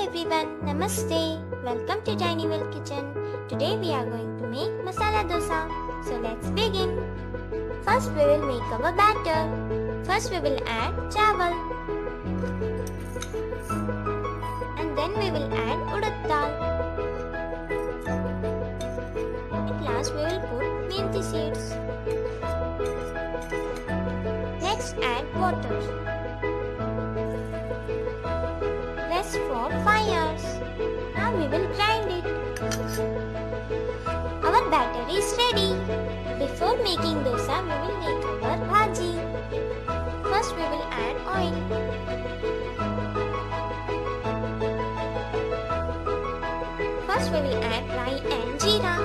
everyone, Namaste. Welcome to Tiny Well Kitchen. Today we are going to make masala dosa. So let's begin. First we will make our batter. First we will add chawal. And then we will add urad dal. At last we will put Menti seeds. Next add water. Rest for 5 hours. Now we will grind it. Our batter is ready. Before making dosa, we will make our bhaji. First we will add oil. First we will add rye and jeera.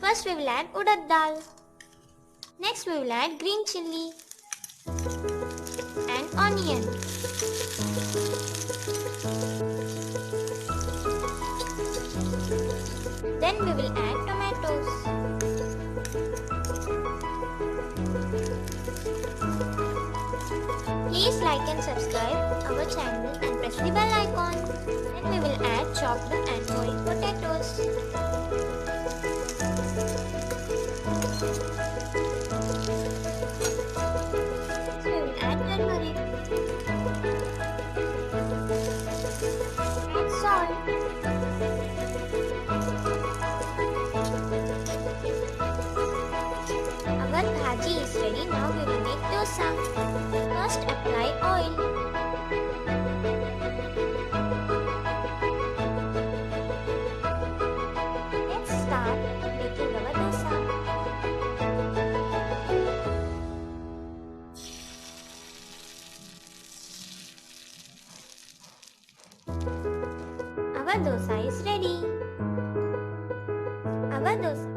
First we will add udad dal. Next we will add green chilli and onion. Then we will add tomatoes. Please like and subscribe our channel and press the bell icon. Then we will add chopped and boiled potatoes. We will add turmeric. Add salt. Our bhaji is ready. Now we will make dosa. First apply oil. Let's start making our dosa. Our dosa is ready. Our dosa